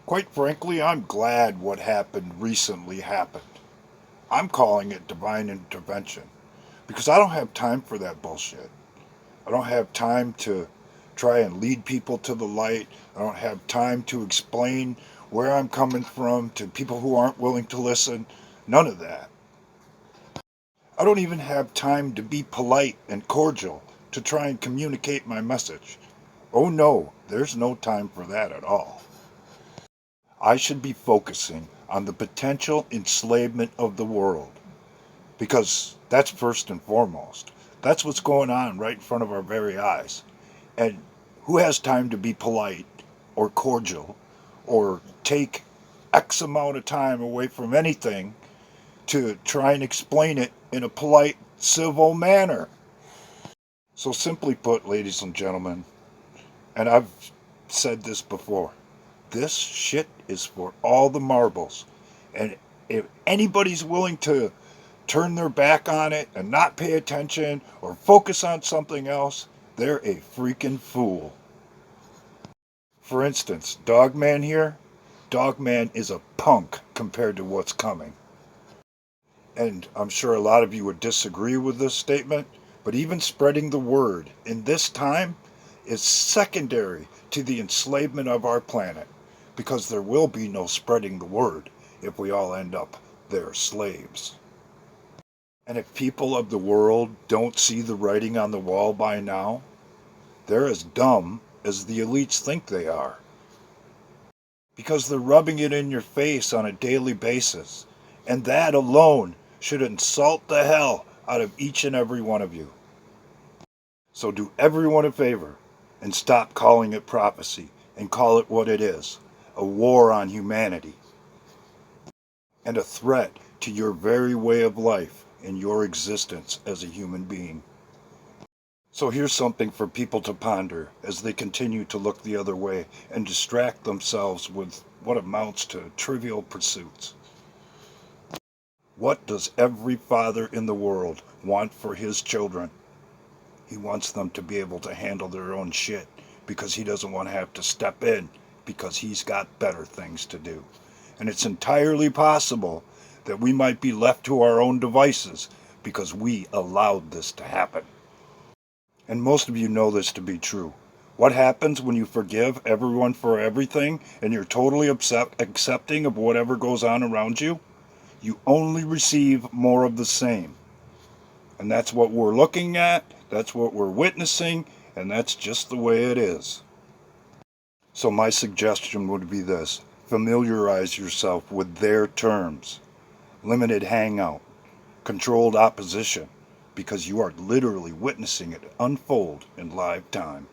Quite frankly, I'm glad what happened recently happened. I'm calling it divine intervention because I don't have time for that bullshit. I don't have time to try and lead people to the light. I don't have time to explain where I'm coming from to people who aren't willing to listen. None of that. I don't even have time to be polite and cordial to try and communicate my message. Oh no, there's no time for that at all. I should be focusing on the potential enslavement of the world because that's first and foremost. That's what's going on right in front of our very eyes. And who has time to be polite or cordial or take X amount of time away from anything to try and explain it in a polite, civil manner? So, simply put, ladies and gentlemen, and I've said this before, this shit is for all the marbles. And if anybody's willing to turn their back on it and not pay attention or focus on something else, they're a freaking fool. For instance, Dogman here, Dogman is a punk compared to what's coming. And I'm sure a lot of you would disagree with this statement, but even spreading the word in this time is secondary to the enslavement of our planet, because there will be no spreading the word if we all end up their slaves. And if people of the world don't see the writing on the wall by now, they're as dumb as the elites think they are. Because they're rubbing it in your face on a daily basis. And that alone should insult the hell out of each and every one of you. So do everyone a favor and stop calling it prophecy and call it what it is, a war on humanity and a threat to your very way of life and your existence as a human being. So here's something for people to ponder as they continue to look the other way and distract themselves with what amounts to trivial pursuits. What does every father in the world want for his children? He wants them to be able to handle their own shit because he doesn't want to have to step in because he's got better things to do. And it's entirely possible that we might be left to our own devices because we allowed this to happen. And most of you know this to be true. What happens when you forgive everyone for everything and you're totally accepting of whatever goes on around you? You only receive more of the same. And that's what we're looking at, that's what we're witnessing, and that's just the way it is. So my suggestion would be this: familiarize yourself with their terms. Limited hangout, controlled opposition, because you are literally witnessing it unfold in live time.